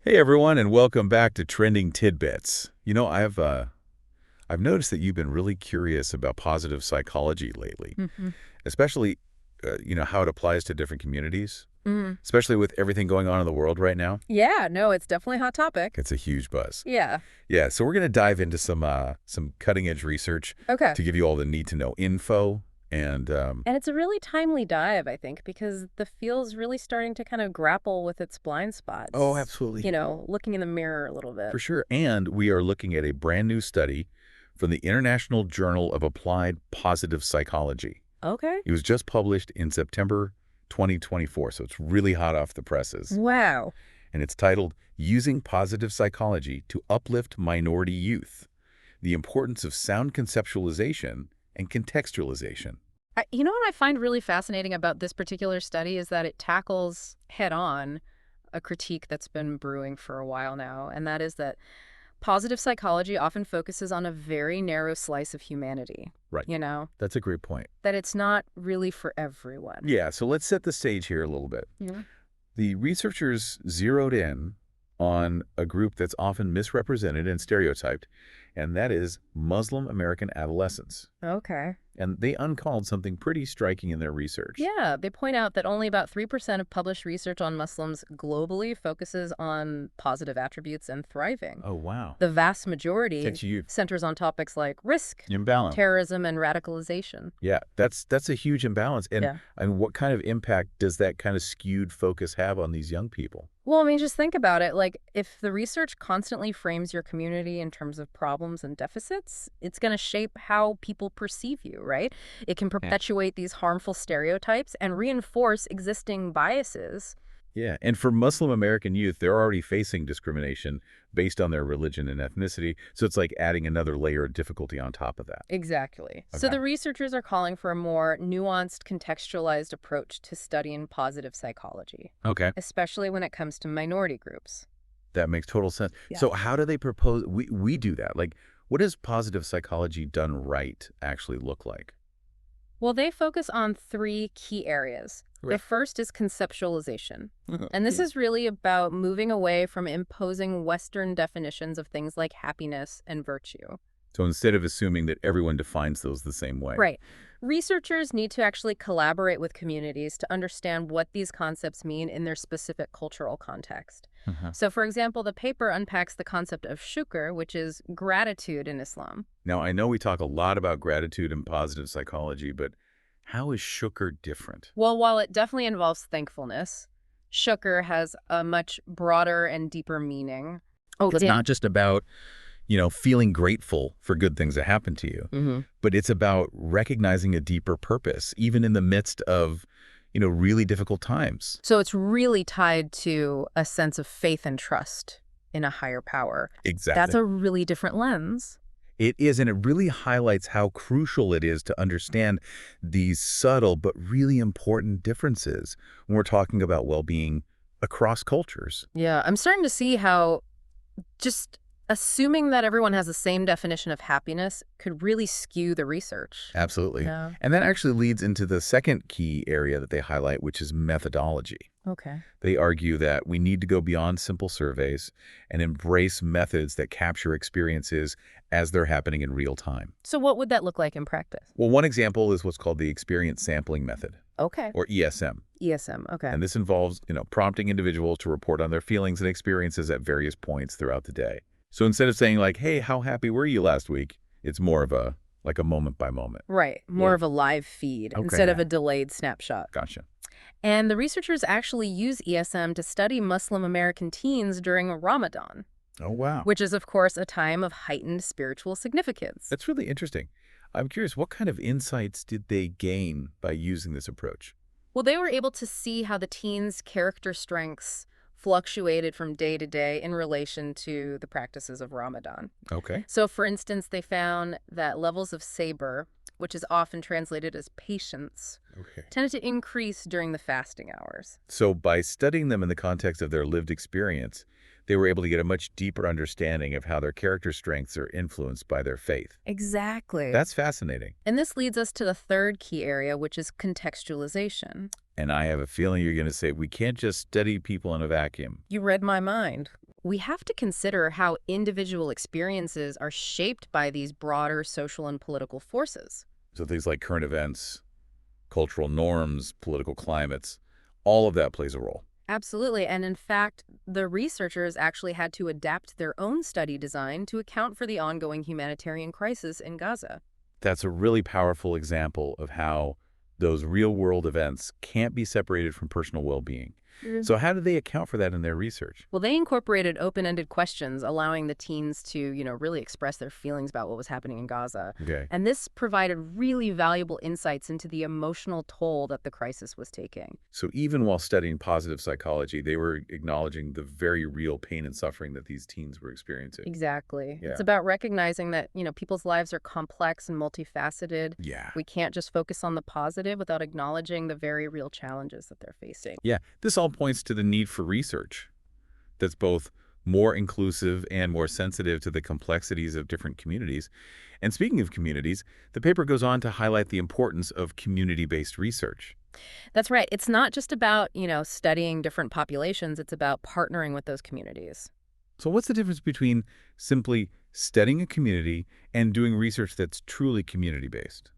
Hey everyone, and welcome back to Trending Tidbits. I've noticed that you've been really curious about positive psychology lately, hmm especially, how it applies to different communities, Mm. especially with everything going on in the world right now. Yeah, no, it's definitely a hot topic. It's a huge buzz. Yeah. Yeah, so we're going to dive into some cutting-edge research Okay. to give you all the need-to-know info. And And it's a really timely dive, I think, because the field's really starting to kind of grapple with its blind oh, spots. absolutely, Looking in the mirror a little bit. for sure. And we are looking at a brand new study from the International Journal of Applied Positive Psychology. Okay. It was just published in September 2024, so it's really hot off the presses. Wow. And it's titled, Using Positive Psychology to Uplift Minority Youth, The Importance of Sound Conceptualization and Contextualization. You know what I find really fascinating about this particular study is that it tackles head on a critique that's been brewing for a while now, and that is that positive psychology often focuses on a very narrow slice of humanity. Right. You know, That's a great point. that it's not really for everyone. Yeah, so let's set the stage here a little bit. Yeah. The researchers zeroed in on a group that's often misrepresented and stereotyped, and that is Muslim American adolescents. Okay. And they uncalled something pretty striking in their research. Yeah, they point out that only about 3% of published research on Muslims globally focuses on positive attributes and thriving. Oh, wow. The vast majority That's huge. centers on topics like risk, Imbalance. terrorism, and radicalization. Yeah, that's a huge imbalance. And Yeah. I mean, what kind of impact does that kind of skewed focus have on these young people? Well, I mean, just think about it. Like, if the research constantly frames your community in terms of problems and deficits, it's going to shape how people perceive you, right? It can perpetuate these harmful stereotypes and reinforce existing biases. Yeah, and for Muslim American youth, they're already facing discrimination based on their religion and ethnicity. So it's like adding another layer of difficulty on top of that. Exactly. So Okay. the researchers are calling for a more nuanced, contextualized approach to studying positive psychology, Okay. especially when it comes to minority groups. That makes total sense. Yeah. So how do they propose we do that? Like, what does positive psychology done right actually look like? Well, they focus on three key areas. The Right. first is conceptualization. And this is really about moving away from imposing Western definitions of things like happiness and virtue. So instead of assuming that everyone defines those the same way. Right. Researchers need to actually collaborate with communities to understand what these concepts mean in their specific cultural context. Uh-huh. So, for example, the paper unpacks the concept of shukr, which is gratitude in Islam. Now, I know we talk a lot about gratitude and positive psychology, but how is shukr different? Well, while it definitely involves thankfulness, shukr has a much broader and deeper meaning. Oh, It's not just about, feeling grateful for good things that happen to you, Mm-hmm. but it's about recognizing a deeper purpose, even in the midst of, really difficult times. So it's really tied to a sense of faith and trust in a higher power. Exactly. That's a really different lens. It is, and it really highlights how crucial it is to understand these subtle but really important differences when we're talking about well-being across cultures. Yeah, I'm starting to see how just assuming that everyone has the same definition of happiness could really skew the research. Absolutely. Yeah. And that actually leads into the second key area that they highlight, which is methodology. Okay. They argue that we need to go beyond simple surveys and embrace methods that capture experiences as they're happening in real time. So what would that look like in practice? Well, one example is what's called the experience sampling method, Okay. or ESM. ESM. Okay. And this involves, prompting individuals to report on their feelings and experiences at various points throughout the day. So instead of saying like, hey, how happy were you last week? It's more of a moment by moment. Right. More Yeah. of a live feed Okay. instead of a delayed snapshot. Gotcha. And the researchers actually use ESM to study Muslim American teens during Ramadan, Oh, wow. which is, of course, a time of heightened spiritual significance. That's really interesting. I'm curious, what kind of insights did they gain by using this approach? Well, they were able to see how the teens' character strengths fluctuated from day to day in relation to the practices of Ramadan. Okay. So, for instance, they found that levels of sabr, which is often translated as patience, Okay. tended to increase during the fasting hours. So by studying them in the context of their lived experience, they were able to get a much deeper understanding of how their character strengths are influenced by their faith. Exactly. That's fascinating. And this leads us to the third key area, which is contextualization. And I have a feeling you're going to say we can't just study people in a vacuum. You read my mind. We have to consider how individual experiences are shaped by these broader social and political forces. So things like current events, cultural norms, political climates, all of that plays a role. Absolutely. And in fact, the researchers actually had to adapt their own study design to account for the ongoing humanitarian crisis in Gaza. That's a really powerful example of how those real-world events can't be separated from personal well-being. So how do they account for that in their research? Well, they incorporated open-ended questions, allowing the teens to, really express their feelings about what was happening in Gaza. Okay. And this provided really valuable insights into the emotional toll that the crisis was taking. So even while studying positive psychology, they were acknowledging the very real pain and suffering that these teens were experiencing. Exactly. Yeah. It's about recognizing that, people's lives are complex and multifaceted. Yeah. We can't just focus on the positive without acknowledging the very real challenges that they're facing. Yeah. This all points to the need for research that's both more inclusive and more sensitive to the complexities of different communities. And speaking of communities, the paper goes on to highlight the importance of community-based research. That's right. It's not just about, studying different populations. It's about partnering with those communities. So what's the difference between simply studying a community and doing research that's truly community-based?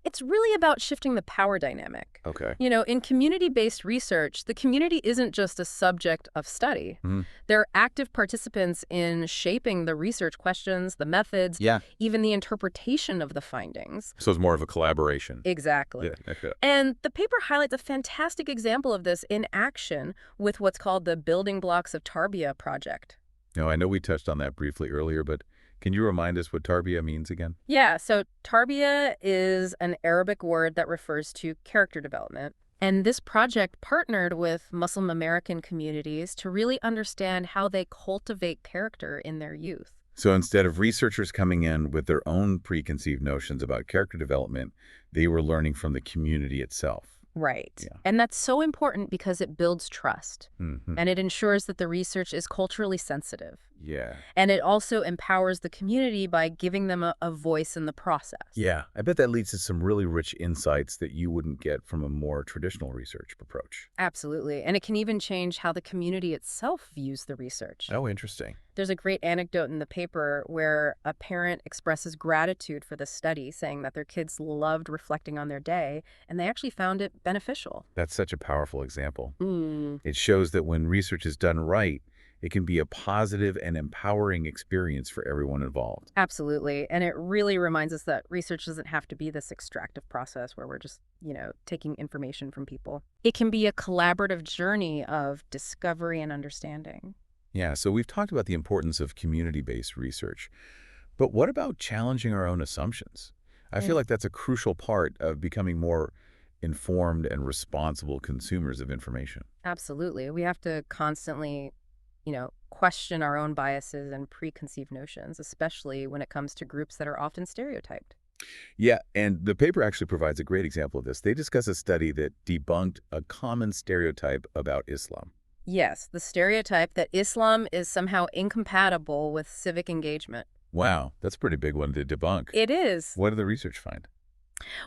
It's really about shifting the power dynamic. Okay. In community-based research, the community isn't just a subject of study. Mhm. They're active participants in shaping the research questions, the methods, Yeah. even the interpretation of the findings. So it's more of a collaboration. Exactly. Yeah. Okay. And the paper highlights a fantastic example of this in action with what's called the Building Blocks of Tarbiyah project. Now, I know we touched on that briefly earlier, but can you remind us what tarbiyah means again? Yeah, so tarbiyah is an Arabic word that refers to character development. And this project partnered with Muslim American communities to really understand how they cultivate character in their youth. So instead of researchers coming in with their own preconceived notions about character development, they were learning from the community itself. Right. Yeah. And that's so important because it builds trust Hmm. and it ensures that the research is culturally sensitive. Yeah. And it also empowers the community by giving them a voice in the process. Yeah. I bet that leads to some really rich insights that you wouldn't get from a more traditional research approach. Absolutely. And it can even change how the community itself views the research. Oh, interesting. There's a great anecdote in the paper where a parent expresses gratitude for the study, saying that their kids loved reflecting on their day, and they actually found it beneficial. That's such a powerful example. Mm. It shows that when research is done right, it can be a positive and empowering experience for everyone involved. Absolutely. And it really reminds us that research doesn't have to be this extractive process where we're just, taking information from people. It can be a collaborative journey of discovery and understanding. Yeah, so we've talked about the importance of community-based research. But what about challenging our own assumptions? I feel like that's a crucial part of becoming more informed and responsible consumers of information. Absolutely. We have to constantly, question our own biases and preconceived notions, especially when it comes to groups that are often stereotyped. Yeah, and the paper actually provides a great example of this. They discuss a study that debunked a common stereotype about Islam. Yes, the stereotype that Islam is somehow incompatible with civic engagement. Wow, that's a pretty big one to debunk. It is. What did the research find?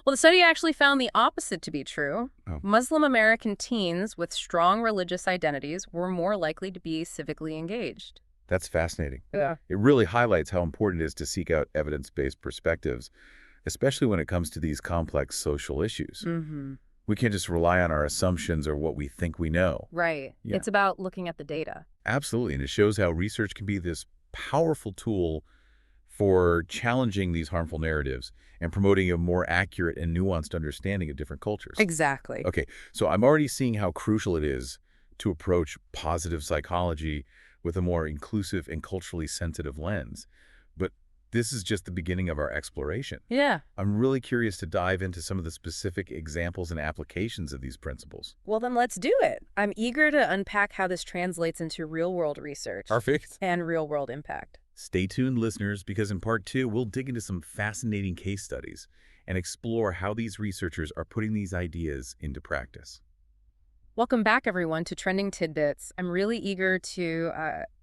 Well, the study actually found the opposite to be true. Oh. Muslim American teens with strong religious identities were more likely to be civically engaged. That's fascinating. Yeah. It really highlights how important it is to seek out evidence-based perspectives, especially when it comes to these complex social issues. Mm-hmm. We can't just rely on our assumptions or what we think we know. Right. Yeah. It's about looking at the data. Absolutely, and it shows how research can be this powerful tool for challenging these harmful narratives and promoting a more accurate and nuanced understanding of different cultures. Exactly. Okay, so I'm already seeing how crucial it is to approach positive psychology with a more inclusive and culturally sensitive lens. But this is just the beginning of our exploration. Yeah. I'm really curious to dive into some of the specific examples and applications of these principles. Well, then let's do it. I'm eager to unpack how this translates into real-world research Perfect. and real-world impact. Stay tuned, listeners, because in part 2, we'll dig into some fascinating case studies and explore how these researchers are putting these ideas into practice. Welcome back, everyone, to Trending Tidbits. I'm really eager to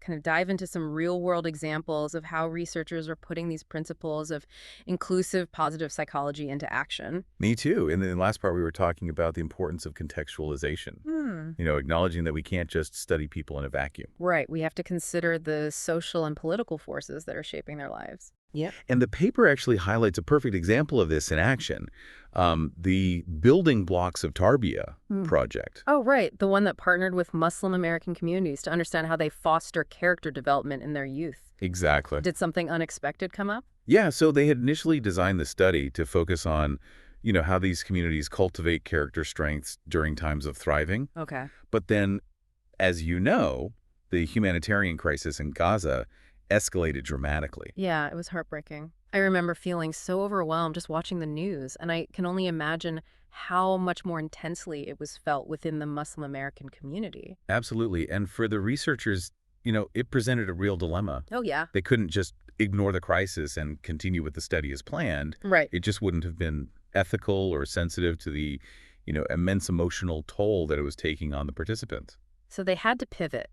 kind of dive into some real-world examples of how researchers are putting these principles of inclusive positive psychology into action. Me too. In the last part, we were talking about the importance of contextualization, Hmm. acknowledging that we can't just study people in a vacuum. Right. We have to consider the social and political forces that are shaping their lives. Yep. And the paper actually highlights a perfect example of this in action, the Building Blocks of Tarbiyah project. Oh, right. The one that partnered with Muslim American communities to understand how they foster character development in their youth. Exactly. Did something unexpected come up? Yeah, so they had initially designed the study to focus on, how these communities cultivate character strengths during times of thriving. Okay. But then, as you know, the humanitarian crisis in Gaza escalated dramatically. Yeah, it was heartbreaking. I remember feeling so overwhelmed just watching the news, and I can only imagine how much more intensely it was felt within the Muslim American community. Absolutely. And for the researchers, it presented a real dilemma. Oh, yeah. They couldn't just ignore the crisis and continue with the study as planned. Right. It just wouldn't have been ethical or sensitive to the, immense emotional toll that it was taking on the participants. So they had to pivot.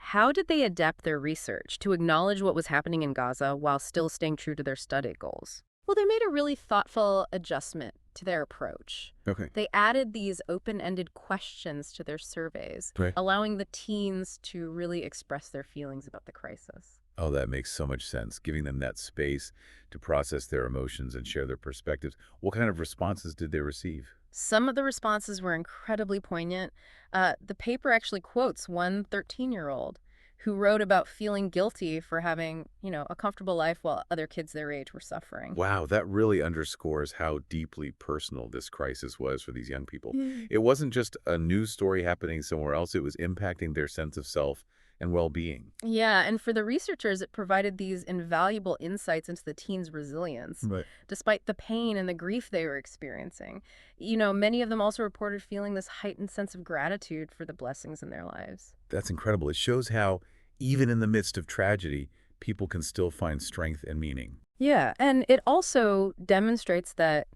How did they adapt their research to acknowledge what was happening in Gaza while still staying true to their study goals? Well, they made a really thoughtful adjustment to their approach. Okay. They added these open-ended questions to their surveys, Right. allowing the teens to really express their feelings about the crisis. Oh, that makes so much sense, giving them that space to process their emotions and share their perspectives. What kind of responses did they receive? Some of the responses were incredibly poignant. The paper actually quotes one 13-year-old who wrote about feeling guilty for having, a comfortable life while other kids their age were suffering. Wow, that really underscores how deeply personal this crisis was for these young people. Mm. It wasn't just a news story happening somewhere else, it was impacting their sense of self and well-being. Yeah, and for the researchers, it provided these invaluable insights into the teens' resilience, Right. despite the pain and the grief they were experiencing. Many of them also reported feeling this heightened sense of gratitude for the blessings in their lives. That's incredible. It shows how, even in the midst of tragedy, people can still find strength and meaning. Yeah, and it also demonstrates that,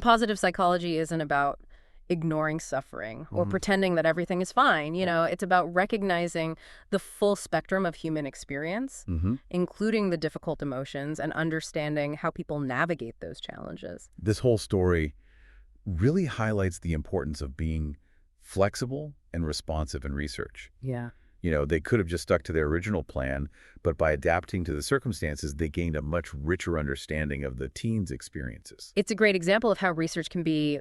positive psychology isn't about ignoring suffering or pretending that everything is fine. It's about recognizing the full spectrum of human experience, Mm-hmm. including the difficult emotions, and understanding how people navigate those challenges. This whole story really highlights the importance of being flexible and responsive in research. Yeah. They could have just stuck to their original plan, but by adapting to the circumstances, they gained a much richer understanding of the teens' experiences. It's a great example of how research can be,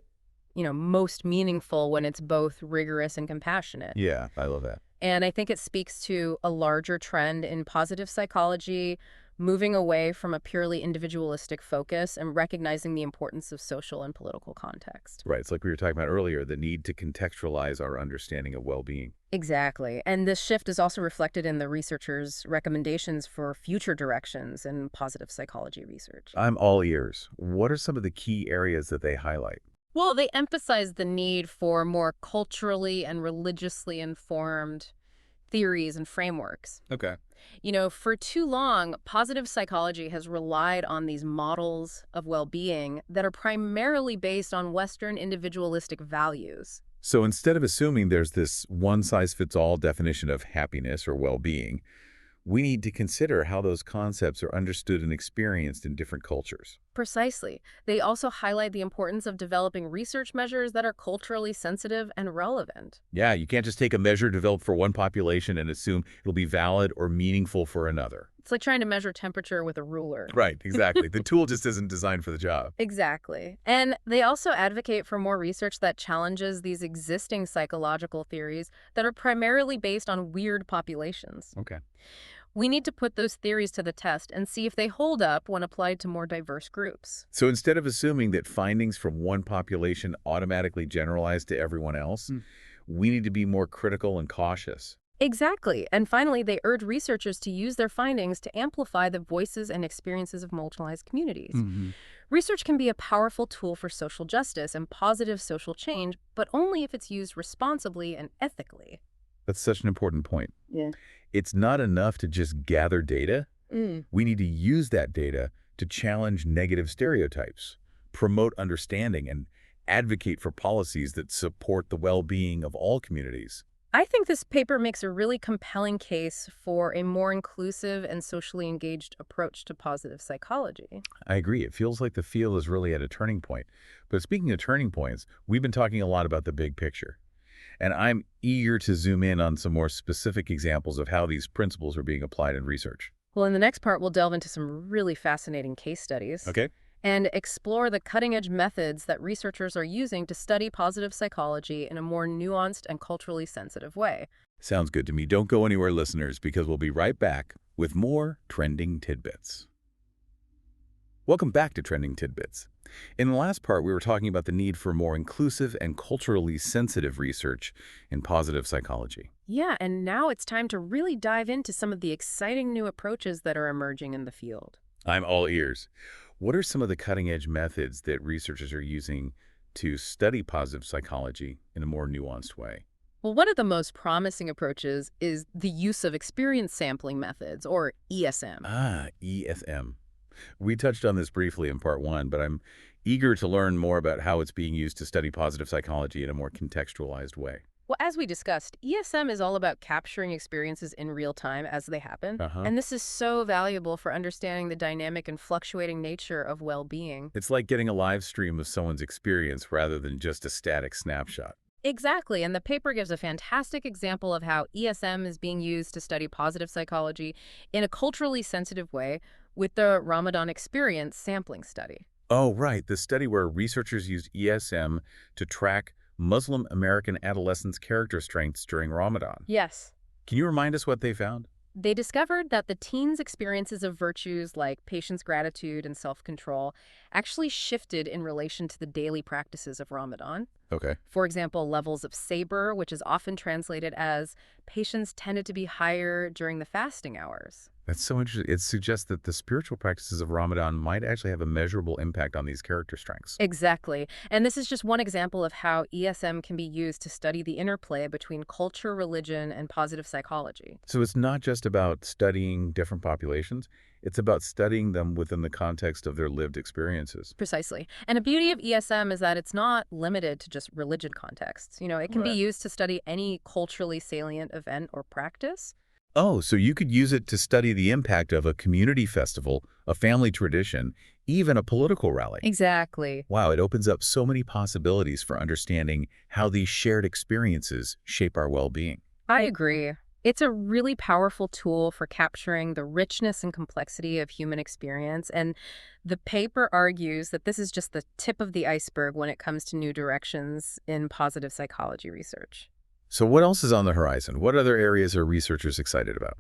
most meaningful when it's both rigorous and compassionate. Yeah, I love that. And I think it speaks to a larger trend in positive psychology, moving away from a purely individualistic focus and recognizing the importance of social and political context. Right. It's like we were talking about earlier, the need to contextualize our understanding of well-being. Exactly. And this shift is also reflected in the researchers' recommendations for future directions in positive psychology research. I'm all ears. What are some of the key areas that they highlight? Well, they emphasize the need for more culturally and religiously informed theories and frameworks. Okay. For too long, positive psychology has relied on these models of well-being that are primarily based on Western individualistic values. So instead of assuming there's this one-size-fits-all definition of happiness or well-being, we need to consider how those concepts are understood and experienced in different cultures. Precisely. They also highlight the importance of developing research measures that are culturally sensitive and relevant. Yeah, you can't just take a measure developed for one population and assume it'll be valid or meaningful for another. It's like trying to measure temperature with a ruler. Right, exactly. The tool just isn't designed for the job. Exactly. And they also advocate for more research that challenges these existing psychological theories that are primarily based on weird populations. Okay. We need to put those theories to the test and see if they hold up when applied to more diverse groups. So instead of assuming that findings from one population automatically generalize to everyone else, we need to be more critical and cautious. Exactly. And finally, they urge researchers to use their findings to amplify the voices and experiences of marginalized communities. Research can be a powerful tool for social justice and positive social change, but only if it's used responsibly and ethically. That's such an important point. Yeah. It's not enough to just gather data. Mm. We need to use that data to challenge negative stereotypes, promote understanding, and advocate for policies that support the well-being of all communities. I think this paper makes a really compelling case for a more inclusive and socially engaged approach to positive psychology. I agree. It feels like the field is really at a turning point. But speaking of turning points, we've been talking a lot about the big picture. And I'm eager to zoom in on some more specific examples of how these principles are being applied in research. Well, in the next part, we'll delve into some really fascinating case studies Okay? and explore the cutting-edge methods that researchers are using to study positive psychology in a more nuanced and culturally sensitive way. Sounds good to me. Don't go anywhere, listeners, because we'll be right back with more Trending Tidbits. Welcome back to Trending Tidbits. In the last part, we were talking about the need for more inclusive and culturally sensitive research in positive psychology. Yeah, and now it's time to really dive into some of the exciting new approaches that are emerging in the field. I'm all ears. What are some of the cutting-edge methods that researchers are using to study positive psychology in a more nuanced way? Well, one of the most promising approaches is the use of experience sampling methods, or ESM. ESM. We touched on this briefly in part one, but I'm eager to learn more about how it's being used to study positive psychology in a more contextualized way. Well, as we discussed, ESM is all about capturing experiences in real time as they happen. Uh-huh. And this is so valuable for understanding the dynamic and fluctuating nature of well-being. It's like getting a live stream of someone's experience rather than just a static snapshot. Exactly, and the paper gives a fantastic example of how ESM is being used to study positive psychology in a culturally sensitive way with the Ramadan experience sampling study. Oh, right. The study where researchers used ESM to track Muslim American adolescents' character strengths during Ramadan. Yes. Can you remind us what they found? They discovered that the teens' experiences of virtues like patience, gratitude, and self-control actually shifted in relation to the daily practices of Ramadan. Okay. For example, levels of sabr, which is often translated as patience, tended to be higher during the fasting hours. That's so interesting. It suggests that the spiritual practices of Ramadan might actually have a measurable impact on these character strengths. Exactly. And this is just one example of how ESM can be used to study the interplay between culture, religion, and positive psychology. So it's not just about studying different populations, it's about studying them within the context of their lived experiences. Precisely. And the beauty of ESM is that it's not limited to just religion contexts. It can be Right. used to study any culturally salient event or practice. Oh, so you could use it to study the impact of a community festival, a family tradition, even a political rally. Exactly. Wow, it opens up so many possibilities for understanding how these shared experiences shape our well-being. I agree. It's a really powerful tool for capturing the richness and complexity of human experience. And the paper argues that this is just the tip of the iceberg when it comes to new directions in positive psychology research. So what else is on the horizon? What other areas are researchers excited about?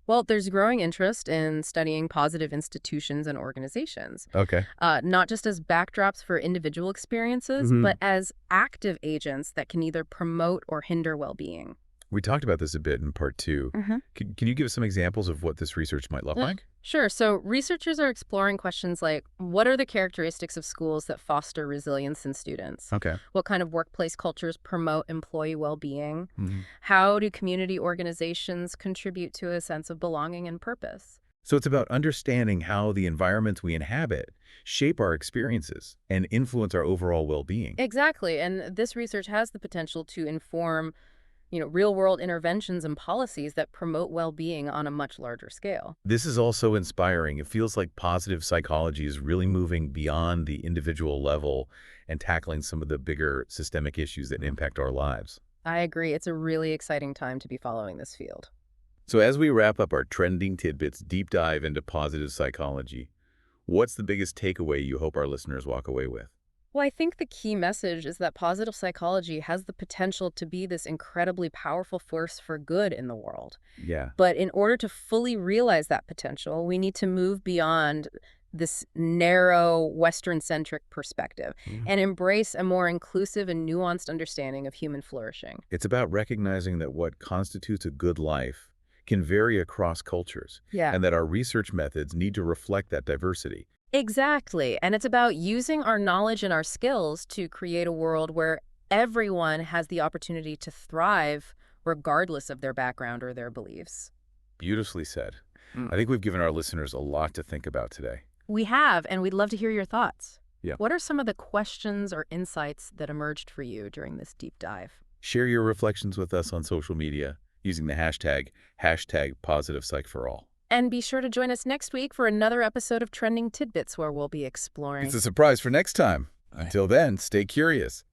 Well, there's growing interest in studying positive institutions and organizations, Okay. not just as backdrops for individual experiences, Hmm. but as active agents that can either promote or hinder well-being. We talked about this a bit in part two. Can you give us some examples of what this research might look like? Sure. So researchers are exploring questions like, what are the characteristics of schools that foster resilience in students? Okay. What kind of workplace cultures promote employee well-being? Mhm. How do community organizations contribute to a sense of belonging and purpose? So it's about understanding how the environments we inhabit shape our experiences and influence our overall well-being. Exactly. And this research has the potential to inform real-world interventions and policies that promote well-being on a much larger scale. This is also inspiring. It feels like positive psychology is really moving beyond the individual level and tackling some of the bigger systemic issues that impact our lives. I agree. It's a really exciting time to be following this field. So as we wrap up our Trending Tidbits deep dive into positive psychology, what's the biggest takeaway you hope our listeners walk away with? Well, I think the key message is that positive psychology has the potential to be this incredibly powerful force for good in the world. Yeah. But in order to fully realize that potential, we need to move beyond this narrow Western-centric perspective and embrace a more inclusive and nuanced understanding of human flourishing. It's about recognizing that what constitutes a good life can vary across cultures, Yeah. and that our research methods need to reflect that diversity. Exactly. And it's about using our knowledge and our skills to create a world where everyone has the opportunity to thrive regardless of their background or their beliefs. Beautifully said. I think we've given our listeners a lot to think about today. We have, and we'd love to hear your thoughts. Yeah. What are some of the questions or insights that emerged for you during this deep dive? Share your reflections with us on social media using the hashtag #PositivePsych4All. And be sure to join us next week for another episode of Trending Tidbits, where we'll be It's exploring. a surprise for next time. Until then, stay curious.